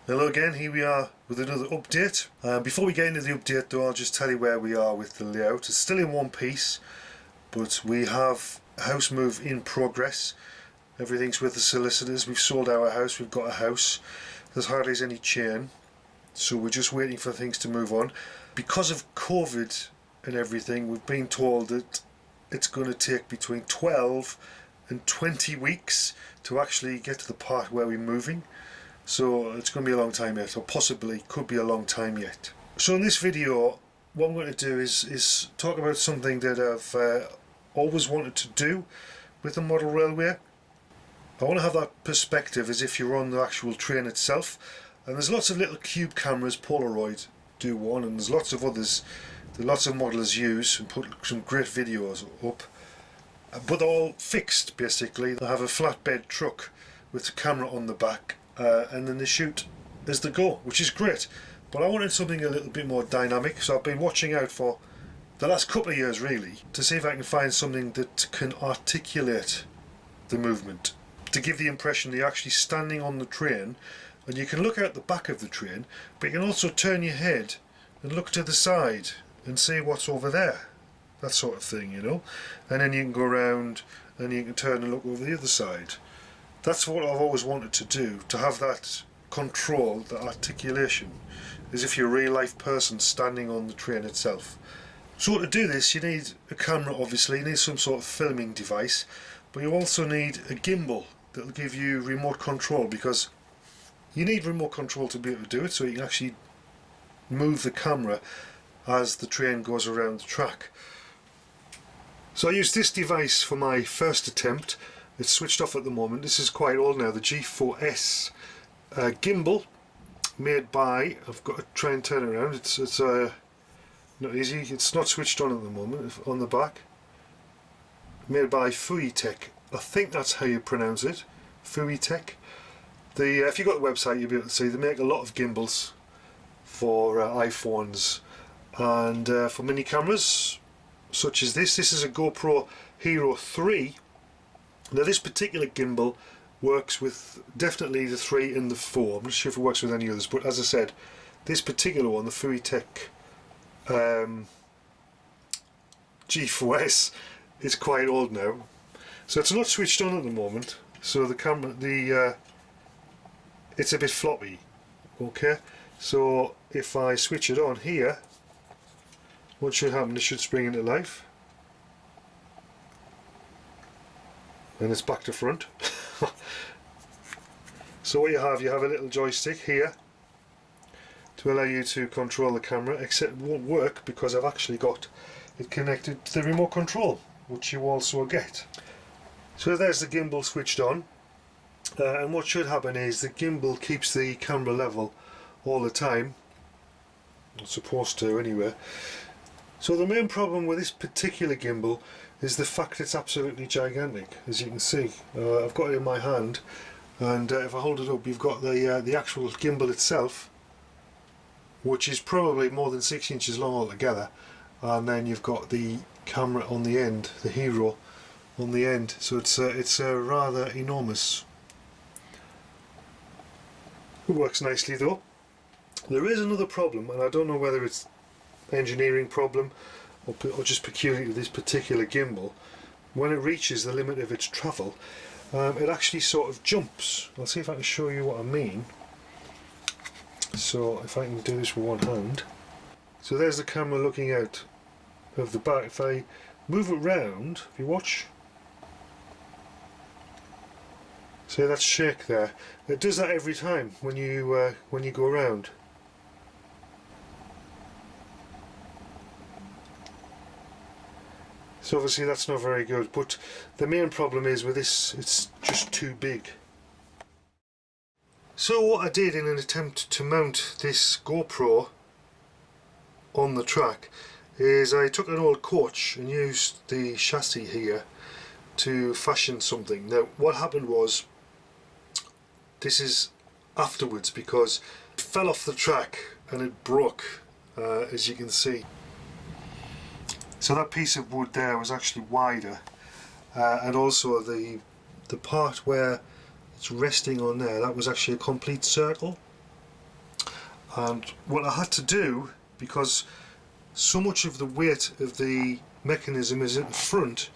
Hello again, here we are with another update. Before we get into the update though, I'll just tell you where we are with the layout. It's still in one piece, but we have a house move in progress. Everything's with the solicitors. We've sold our house, we've got a house. There's hardly any chain, so we're just waiting for things to move on. Because of COVID and everything, we've been told that it's going to take between 12 and 20 weeks to actually get to the part where we're moving. So it's going to be a long time yet, or possibly could be a long time yet. So in this video, what I'm going to do is talk about something that I've always wanted to do with the model railway. I want to have that perspective as if you're on the actual train itself. And there's lots of little cube cameras, Polaroid do one, and there's lots of others that lots of modelers use and put some great videos up. But they're all fixed basically. They have a flatbed truck with the camera on the back. And then they shoot as they go, which is great. But I wanted something a little bit more dynamic, so I've been watching out for the last couple of years really to see if I can find something that can articulate the movement, to give the impression that you're actually standing on the train and you can look out the back of the train, but you can also turn your head and look to the side and see what's over there, that sort of thing, you know. And then you can go around and you can turn and look over the other side. That's what I've always wanted to do, to have that control, that articulation, as if you're a real life person standing on the train itself. So to do this you need a camera, obviously, you need some sort of filming device, but you also need a gimbal that will give you remote control, because you need remote control to be able to do it, so you can actually move the camera as the train goes around the track. So I used this device for my first attempt. It's switched off at the moment. This is quite old now, the G4S gimbal, made by, I've got to try and turn it around, it's not easy, it's not switched on at the moment, on the back. Made by Feiyu-Tech, I think that's how you pronounce it, Feiyu-Tech. If you go to the website you'll be able to see they make a lot of gimbals for iPhones and for mini cameras such as this. This is a Gopro Hero 3. Now this particular gimbal works with definitely the 3 and the 4. I'm not sure if it works with any others, but as I said, this particular one, the Feiyu-Tech G4S, is quite old now. So it's not switched on at the moment, so the camera, it's a bit floppy. Okay, so if I switch it on here, what should happen? It should spring into life. And it's back to front. So what you have a little joystick here to allow you to control the camera, except it won't work because I've actually got it connected to the remote control, which you also get. So there's the gimbal switched on, and what should happen is the gimbal keeps the camera level all the time. It's supposed to anyway. So the main problem with this particular gimbal is the fact it's absolutely gigantic, as you can see. I've got it in my hand, and if I hold it up you've got the actual gimbal itself, which is probably more than 6 inches long altogether, and then you've got the camera on the end, the Hero on the end, so it's rather enormous. It works nicely though. There is another problem, and I don't know whether it's engineering problem or just peculiar to this particular gimbal. When it reaches the limit of its travel, it actually sort of jumps. I'll see if I can show you what I mean. So if I can do this with one hand. So there's the camera looking out of the back. If I move it round, if you watch, see that shake there? It does that every time when you go around. So obviously that's not very good, but the main problem is with this, it's just too big. So what I did in an attempt to mount this GoPro on the track is I took an old coach and used the chassis here to fashion something. Now what happened was, this is afterwards, because it fell off the track and it broke, as you can see. So that piece of wood there was actually wider, and also the part where it's resting on there, that was actually a complete circle. And what I had to do, because so much of the weight of the mechanism is at the front,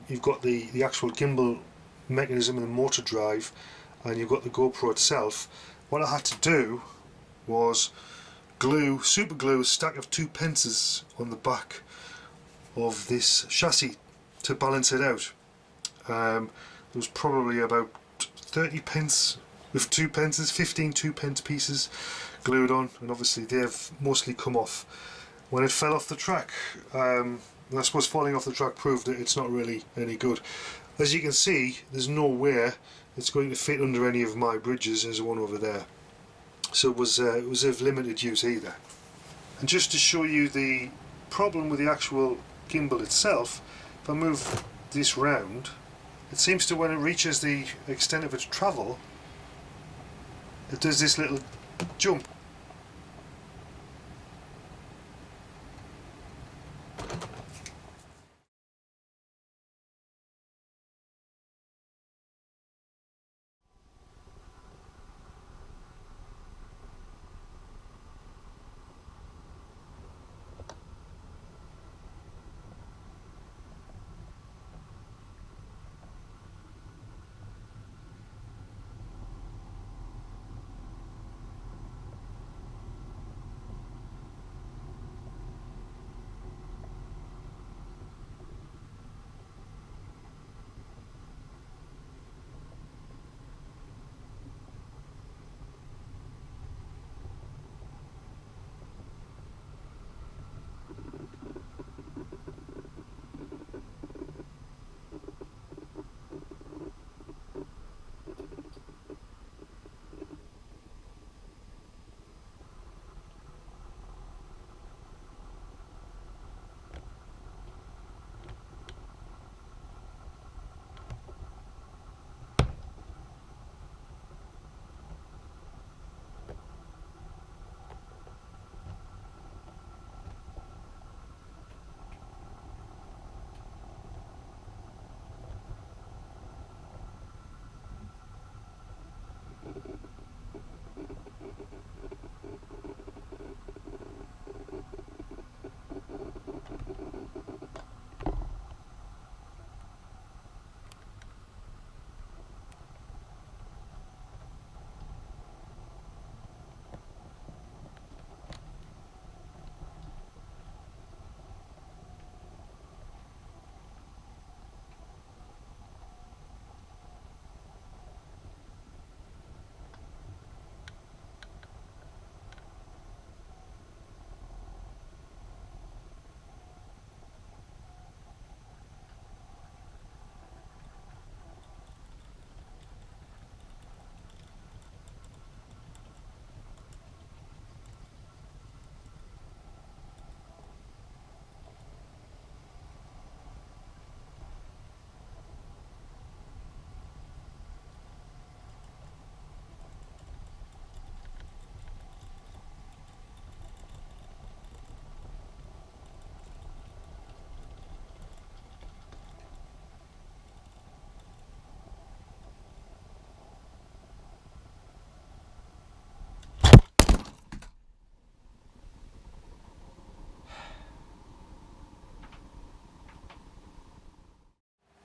you've got the actual gimbal mechanism and the motor drive, and you've got the GoPro itself. What I had to do was super glue a stack of 2 pences on the back of this chassis to balance it out. There was probably about 30 pence with 2 pences, 15 2-pence pieces glued on, and obviously they've mostly come off. When it fell off the track, I suppose falling off the track proved that it's not really any good. As you can see, there's nowhere it's going to fit under any of my bridges. There's one over there, so it was of limited use either. And just to show you the problem with the actual gimbal itself, if I move this round, it seems to, when it reaches the extent of its travel, it does this little jump.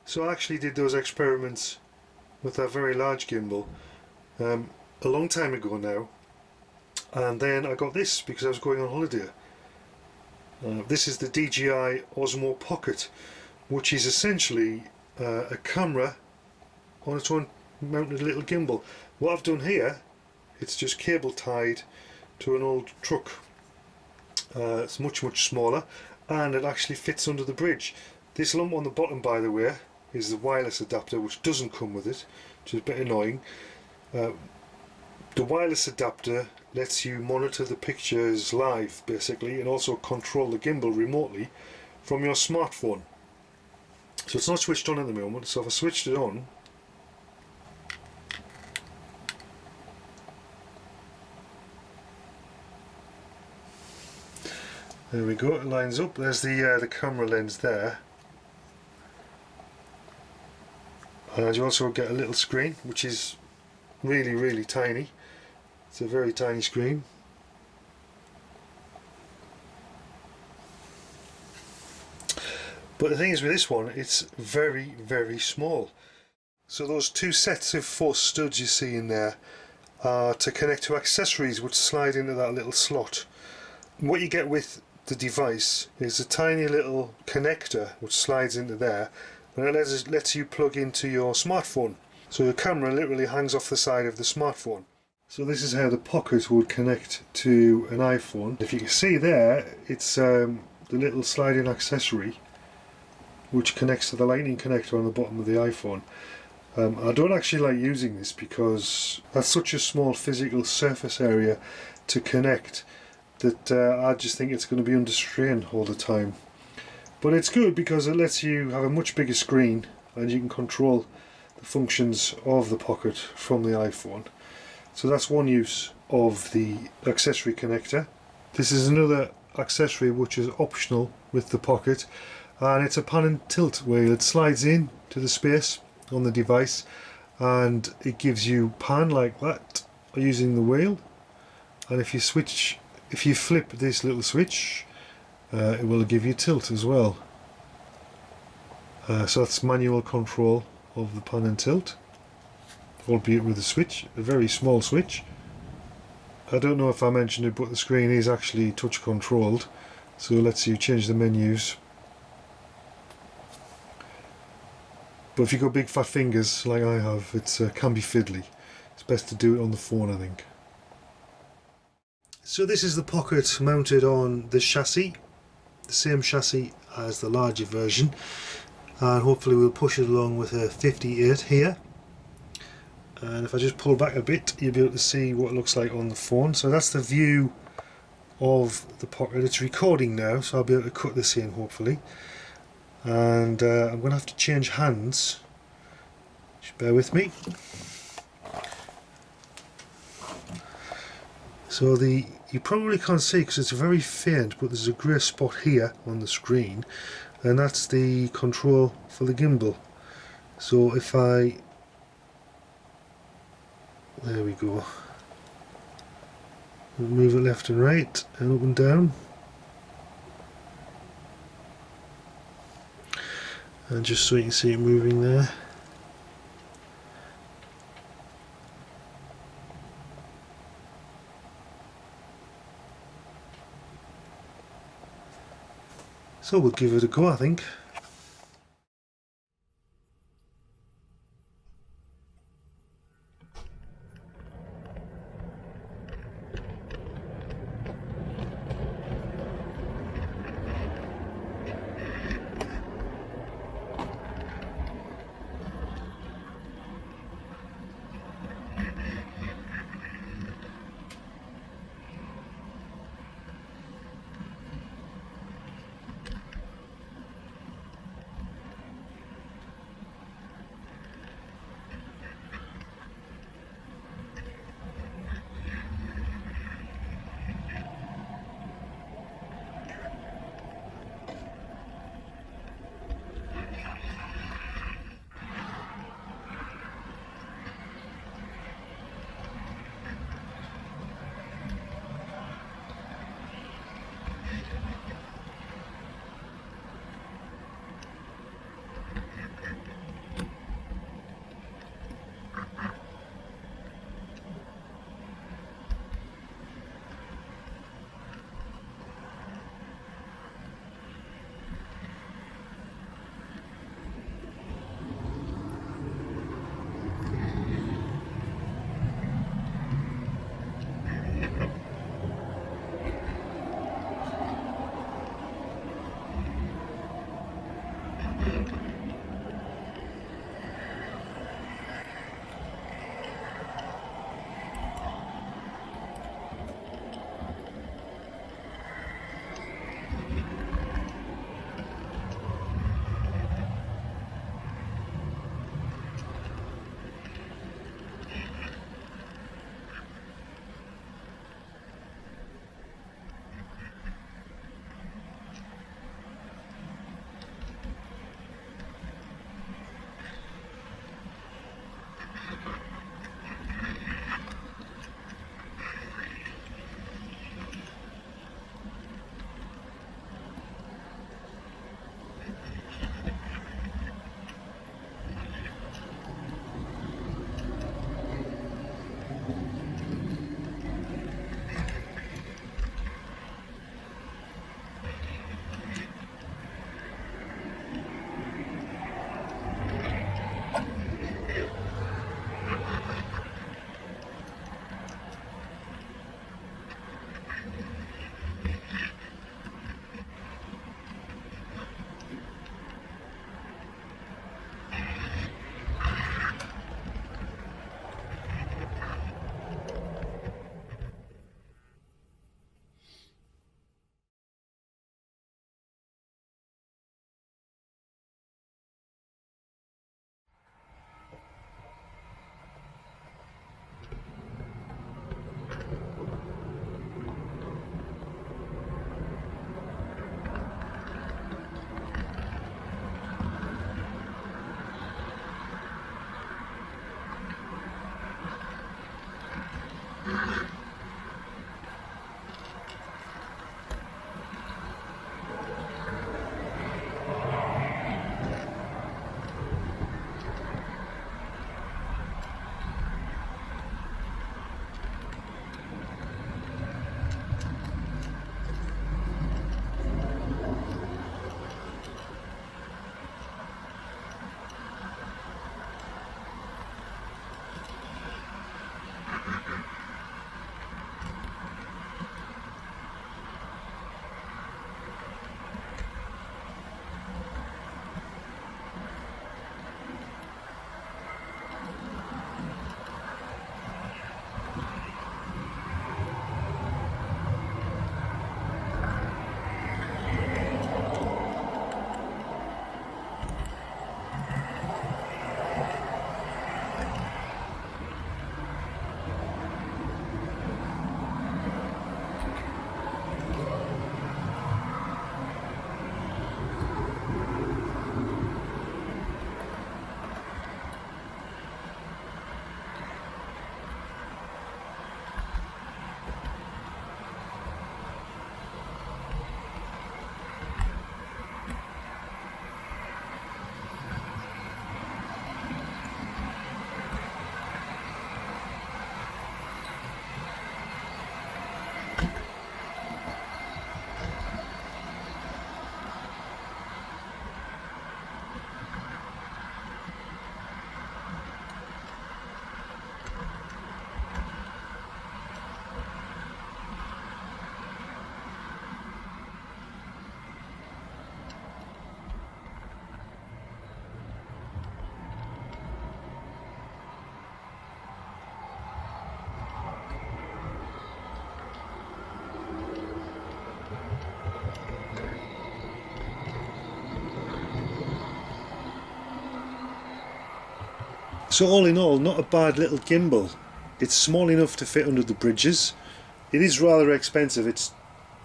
So I actually did those experiments with that very large gimbal a long time ago now, and then I got this because I was going on holiday. This is the DJI Osmo Pocket, which is essentially a camera on its own mounted little gimbal. What I've done here, it's just cable tied to an old truck. It's much smaller, and it actually fits under the bridge. This lump on the bottom, by the way, is the wireless adapter, which doesn't come with it, which is a bit annoying. The wireless adapter lets you monitor the pictures live, basically, and also control the gimbal remotely from your smartphone. So it's not switched on at the moment, so if I switched it on, there we go, it lines up. There's the camera lens there. And you also get a little screen, which is really tiny. It's a very tiny screen. But the thing is with this one, it's very, very small. So those two sets of 4 studs you see in there are to connect to accessories which slide into that little slot. What you get with the device is a tiny little connector which slides into there, and it lets you plug into your smartphone. So the camera literally hangs off the side of the smartphone. So this is how the Pocket would connect to an iPhone. If you can see there, it's the little sliding accessory which connects to the lightning connector on the bottom of the iPhone. I don't actually like using this because that's such a small physical surface area to connect that I just think it's going to be under strain all the time. But it's good because it lets you have a much bigger screen and you can control the functions of the Pocket from the iPhone. So that's one use of the accessory connector. This is another accessory which is optional with the Pocket, and it's a pan and tilt wheel. It slides in to the space on the device and it gives you pan like that using the wheel, and if you flip this little switch, it will give you tilt as well. So that's manual control of the pan and tilt, albeit with a switch, a very small switch. I don't know if I mentioned it, but the screen is actually touch controlled, so it lets you change the menus. But if you've got big fat fingers like I have, it can be fiddly. It's best to do it on the phone, I think. So this is the Pocket mounted on the chassis, the same chassis as the larger version, and hopefully we'll push it along with a 58 here. And if I just pull back a bit, you'll be able to see what it looks like on the phone. So that's the view of the Pocket. It's recording now, so I'll be able to cut this in hopefully. And I'm going to have to change hands. Just bear with me. So you probably can't see because it's very faint, but there's a grey spot here on the screen, and that's the control for the gimbal. So there we go. Move it left and right and up and down. And just so you can see it moving there. So we'll give it a go, I think. So all in all, not a bad little gimbal. It's small enough to fit under the bridges. It is rather expensive. It's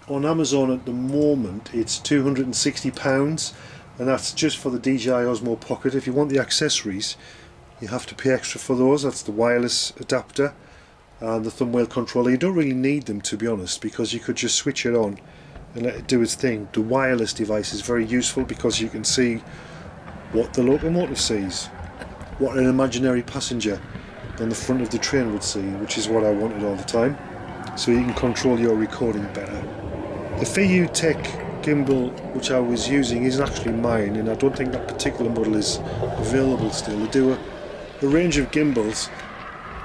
on Amazon at the moment. It's £260, and that's just for the DJI Osmo Pocket. If you want the accessories, you have to pay extra for those. That's the wireless adapter and the thumb wheel controller. You don't really need them, to be honest, because you could just switch it on and let it do its thing. The wireless device is very useful because you can see what the locomotive sees, what an imaginary passenger on the front of the train would see, which is what I wanted all the time, so you can control your recording better. The Feiyu-Tech gimbal which I was using isn't actually mine, and I don't think that particular model is available still. They do a range of gimbals,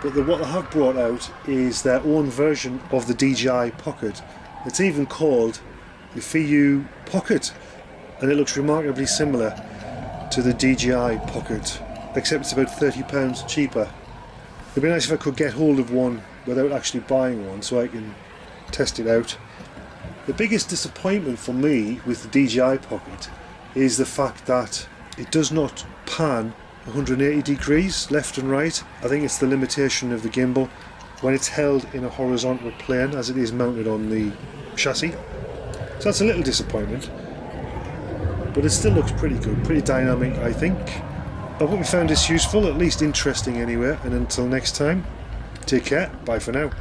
but what they have brought out is their own version of the DJI Pocket. It's even called the Feiyu Pocket, and it looks remarkably similar to the DJI Pocket, except it's about £30 cheaper. It'd be nice if I could get hold of one without actually buying one, so I can test it out. The biggest disappointment for me with the DJI Pocket is the fact that it does not pan 180 degrees left and right. I think it's the limitation of the gimbal when it's held in a horizontal plane as it is mounted on the chassis. So that's a little disappointment, but it still looks pretty good, pretty dynamic, I think. I hope you found this useful, at least interesting anyway, and until next time, take care, bye for now.